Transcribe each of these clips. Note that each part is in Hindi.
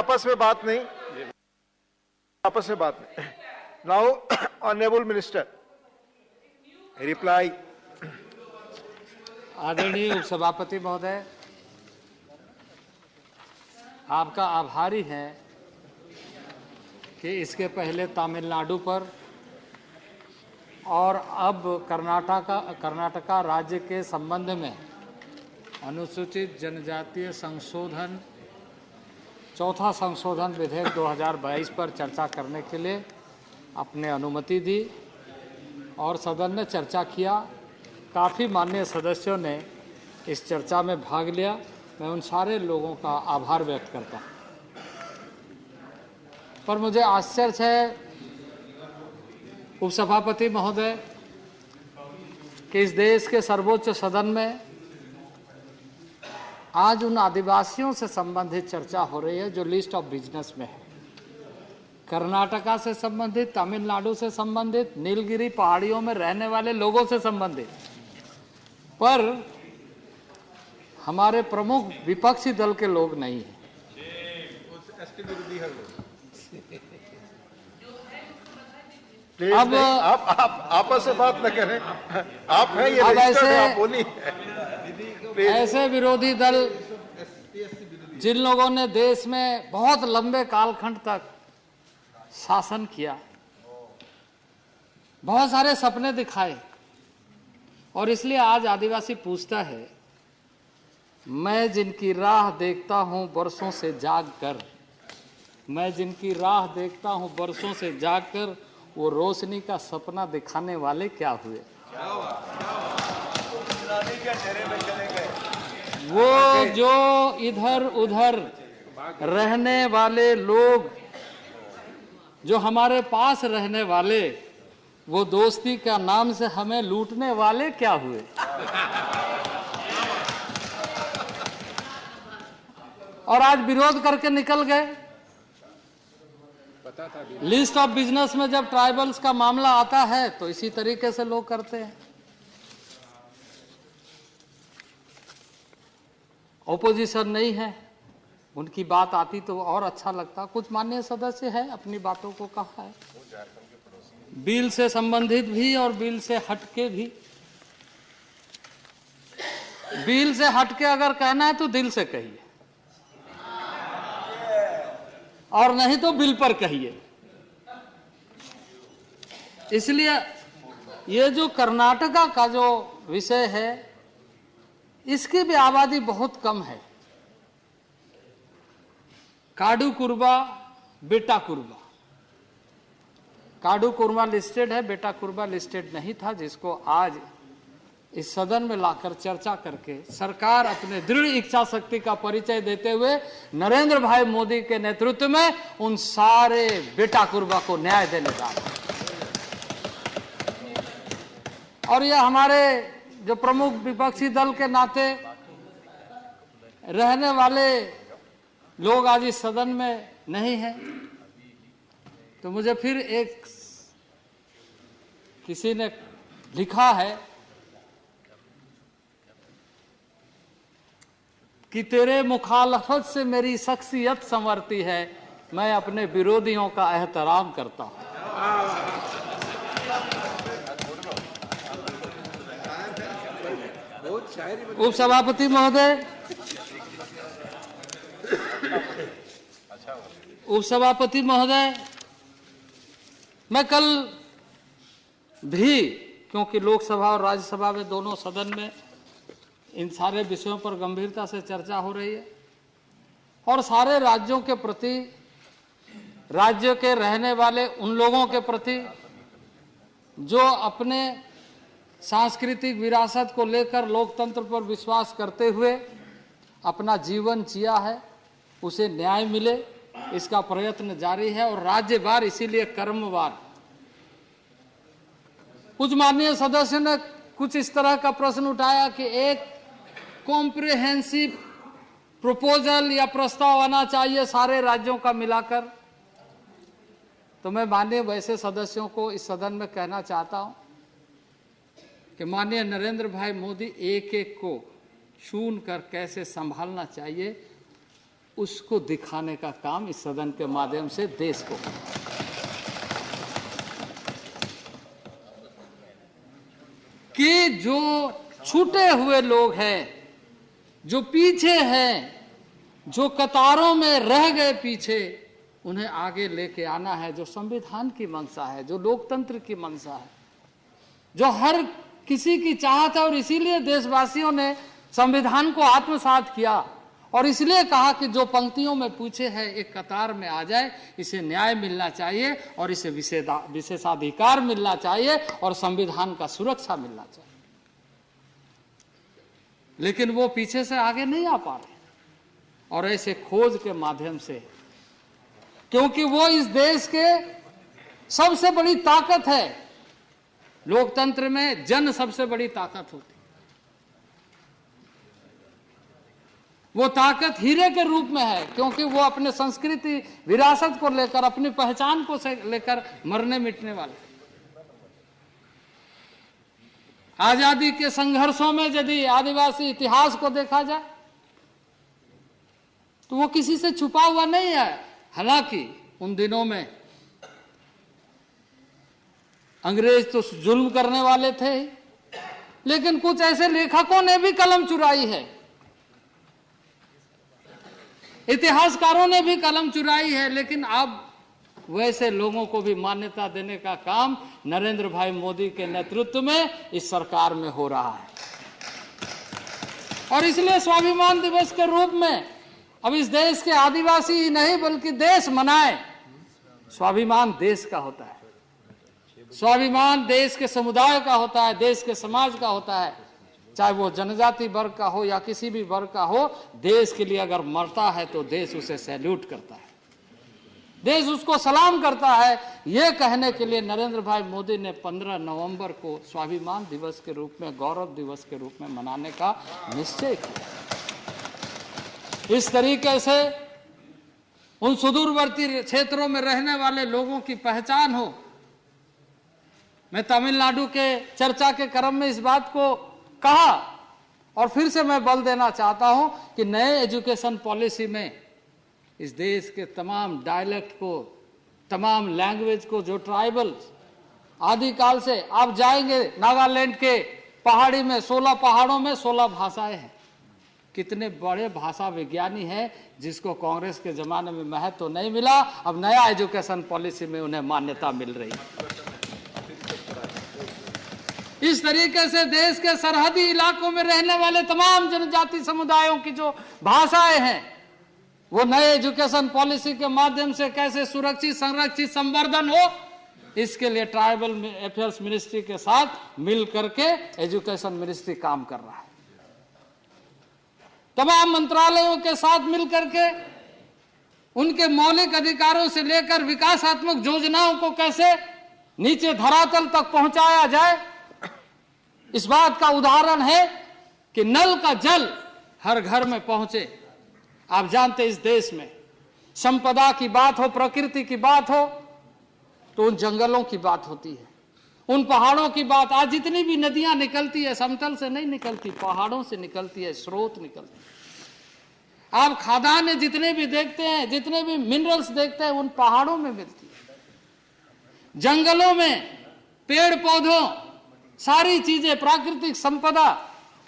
आपस में बात नहीं, आपस में बात नहीं। Now honourable minister reply. आदरणीय उपसभापति महोदय, आपका आभारी है कि इसके पहले तमिलनाडु पर और अब कर्नाटका राज्य के संबंध में अनुसूचित जनजातीय संशोधन चौथा संशोधन विधेयक 2022 पर चर्चा करने के लिए अपने अनुमति दी और सदन ने चर्चा किया। काफ़ी माननीय सदस्यों ने इस चर्चा में भाग लिया। मैं उन सारे लोगों का आभार व्यक्त करता हूँ। पर मुझे आश्चर्य है उपसभापति महोदय कि इस देश के सर्वोच्च सदन में आज उन आदिवासियों से संबंधित चर्चा हो रही है जो लिस्ट ऑफ बिजनेस में है, कर्नाटका से संबंधित, तमिलनाडु से संबंधित, नीलगिरी पहाड़ियों में रहने वाले लोगों से संबंधित, पर हमारे प्रमुख विपक्षी दल के लोग नहीं हैं। अब आप आपस में बात न करें, आप हैं ये रजिस्टर्ड है, आप बोलिए। ऐसे विरोधी दल जिन लोगों ने देश में बहुत लंबे कालखंड तक शासन किया, बहुत सारे सपने दिखाए, और इसलिए आज आदिवासी पूछता है, मैं जिनकी राह देखता हूं बरसों से जाग कर, मैं जिनकी राह देखता हूं बरसों से जाग कर, वो रोशनी का सपना दिखाने वाले क्या हुए? वो जो इधर उधर रहने वाले लोग, जो हमारे पास रहने वाले, वो दोस्ती का नाम से हमें लूटने वाले क्या हुए? और आज विरोध करके निकल गए। लिस्ट ऑफ बिजनेस में जब ट्राइबल्स का मामला आता है तो इसी तरीके से लोग करते हैं। ओपोजिशन नहीं है, उनकी बात आती तो और अच्छा लगता। कुछ माननीय सदस्य है, अपनी बातों को कहा है, बिल से संबंधित भी और बिल से हटके भी। बिल से हटके अगर कहना है तो दिल से कहिए, और नहीं तो बिल पर कहिए। इसलिए ये जो कर्नाटका का जो विषय है, इसकी भी आबादी बहुत कम है। काडू कुर्बा, बेटा कुर्बा। काडू कुर्बा लिस्टेड है, बेटा कुर्बा लिस्टेड नहीं था, जिसको आज इस सदन में लाकर चर्चा करके सरकार अपने दृढ़ इच्छा शक्ति का परिचय देते हुए नरेंद्र भाई मोदी के नेतृत्व में उन सारे बेटा कुर्बा को न्याय देने जा रहा है। और यह हमारे जो प्रमुख विपक्षी दल के नाते रहने वाले लोग आज इस सदन में नहीं हैं, तो मुझे फिर एक किसी ने लिखा है कि तेरे मुखालफत से मेरी शख्सियत संवरती है, मैं अपने विरोधियों का एहतराम करता हूं। उपसभापति महोदय, उपसभापति महोदय, मैं कल भी, क्योंकि लोकसभा और राज्यसभा में दोनों सदन में इन सारे विषयों पर गंभीरता से चर्चा हो रही है, और सारे राज्यों के प्रति, राज्य के रहने वाले उन लोगों के प्रति जो अपने सांस्कृतिक विरासत को लेकर लोकतंत्र पर विश्वास करते हुए अपना जीवन जिया है, उसे न्याय मिले, इसका प्रयत्न जारी है। और राज्यवार, इसीलिए कर्मवार। कुछ माननीय सदस्य ने कुछ इस तरह का प्रश्न उठाया कि एक कॉम्प्रिहेंसिव प्रपोजल या प्रस्ताव आना चाहिए सारे राज्यों का मिलाकर। तो मैं माननीय वैसे सदस्यों को इस सदन में कहना चाहता हूं कि माननीय नरेंद्र भाई मोदी एक एक को चुन कर कैसे संभालना चाहिए, उसको दिखाने का काम इस सदन के माध्यम से देश को कि जो छूटे हुए लोग हैं, जो पीछे हैं, जो कतारों में रह गए पीछे, उन्हें आगे लेके आना है। जो संविधान की मंशा है, जो लोकतंत्र की मंशा है, जो हर किसी की चाहत है, और इसीलिए देशवासियों ने संविधान को आत्मसात किया और इसलिए कहा कि जो पंक्तियों में पूछे है एक कतार में आ जाए, इसे न्याय मिलना चाहिए और इसे विशेषाधिकार मिलना चाहिए और संविधान का सुरक्षा मिलना चाहिए। लेकिन वो पीछे से आगे नहीं आ पा रहे, और ऐसे खोज के माध्यम से, क्योंकि वो इस देश के सबसे बड़ी ताकत है। लोकतंत्र में जन सबसे बड़ी ताकत होती है। वो ताकत हीरे के रूप में है, क्योंकि वो अपने संस्कृति विरासत को लेकर, अपनी पहचान को लेकर मरने मिटने वाले। आजादी के संघर्षों में यदि आदिवासी इतिहास को देखा जाए तो वो किसी से छुपा हुआ नहीं है। हालांकि उन दिनों में अंग्रेज तो जुल्म करने वाले थे, लेकिन कुछ ऐसे लेखकों ने भी कलम चुराई है, इतिहासकारों ने भी कलम चुराई है। लेकिन अब वैसे लोगों को भी मान्यता देने का काम नरेंद्र भाई मोदी के नेतृत्व में इस सरकार में हो रहा है। और इसलिए स्वाभिमान दिवस के रूप में अब इस देश के आदिवासी ही नहीं बल्कि देश मनाए। स्वाभिमान देश का होता है, स्वाभिमान देश के समुदाय का होता है, देश के समाज का होता है, चाहे वो जनजाति वर्ग का हो या किसी भी वर्ग का हो। देश के लिए अगर मरता है तो देश उसे सैल्यूट करता है, देश उसको सलाम करता है। ये कहने के लिए नरेंद्र भाई मोदी ने 15 नवंबर को स्वाभिमान दिवस के रूप में, गौरव दिवस के रूप में मनाने का निश्चय किया। इस तरीके से उन सुदूरवर्ती क्षेत्रों में रहने वाले लोगों की पहचान हो। मैं तमिलनाडु के चर्चा के क्रम में इस बात को कहा और फिर से मैं बल देना चाहता हूं कि नए एजुकेशन पॉलिसी में इस देश के तमाम डायलेक्ट को, तमाम लैंग्वेज को, जो ट्राइबल आदिकाल से आप जाएंगे नागालैंड के पहाड़ी में, 16 पहाड़ों में 16 भाषाएं हैं। कितने बड़े भाषा विज्ञानी हैं जिसको कांग्रेस के जमाने में महत्व तो नहीं मिला, अब नया एजुकेशन पॉलिसी में उन्हें मान्यता मिल रही है। इस तरीके से देश के सरहदी इलाकों में रहने वाले तमाम जनजाति समुदायों की जो भाषाएं हैं, वो नए एजुकेशन पॉलिसी के माध्यम से कैसे सुरक्षित, संरक्षित, संवर्धन हो, इसके लिए ट्राइबल अफेयर्स मिनिस्ट्री के साथ मिल करके एजुकेशन मिनिस्ट्री काम कर रहा है। तमाम मंत्रालयों के साथ मिल करके उनके मौलिक अधिकारों से लेकर विकासात्मक योजनाओं को कैसे नीचे धरातल तक पहुंचाया जाए, इस बात का उदाहरण है कि नल का जल हर घर में पहुंचे। आप जानते इस देश में संपदा की बात हो, प्रकृति की बात हो, तो उन जंगलों की बात होती है, उन पहाड़ों की बात। आज जितनी भी नदियां निकलती है समतल से नहीं निकलती, पहाड़ों से निकलती है, स्रोत निकलती है। आप खादानें जितने भी देखते हैं, जितने भी मिनरल्स देखते हैं, उन पहाड़ों में मिलती है। जंगलों में पेड़ पौधों, सारी चीजें, प्राकृतिक संपदा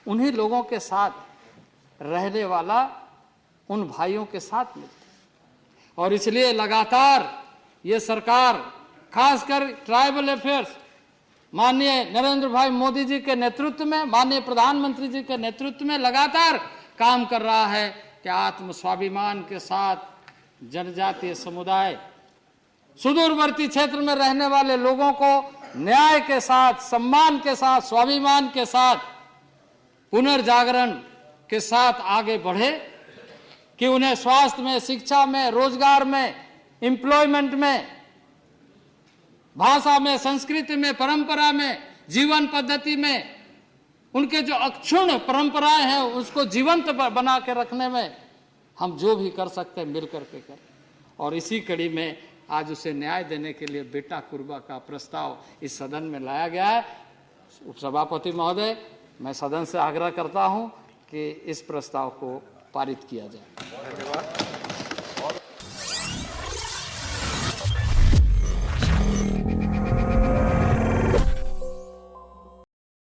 उन्हीं लोगों के साथ रहने वाला उन भाइयों के साथ मिलती है। और इसलिए लगातार ये सरकार, खासकर ट्राइबल अफेयर्स, माननीय नरेंद्र भाई मोदी जी के नेतृत्व में, माननीय प्रधानमंत्री जी के नेतृत्व में लगातार काम कर रहा है कि आत्म स्वाभिमान के साथ जनजातीय समुदाय, सुदूरवर्ती क्षेत्र में रहने वाले लोगों को न्याय के साथ, सम्मान के साथ, स्वाभिमान के साथ, पुनर्जागरण के साथ आगे बढ़े, कि उन्हें स्वास्थ्य में, शिक्षा में, रोजगार में, एम्प्लॉयमेंट में, भाषा में, संस्कृति में, परंपरा में, जीवन पद्धति में, उनके जो अक्षुण्ण परंपराएं हैं उसको जीवंत बना के रखने में हम जो भी कर सकते हैं मिल करके करें। और इसी कड़ी में आज उसे न्याय देने के लिए बेटा कुर्बा का प्रस्ताव इस सदन में लाया गया है। उपसभापति महोदय, मैं सदन से आग्रह करता हूं कि इस प्रस्ताव को पारित किया जाए। धन्यवाद।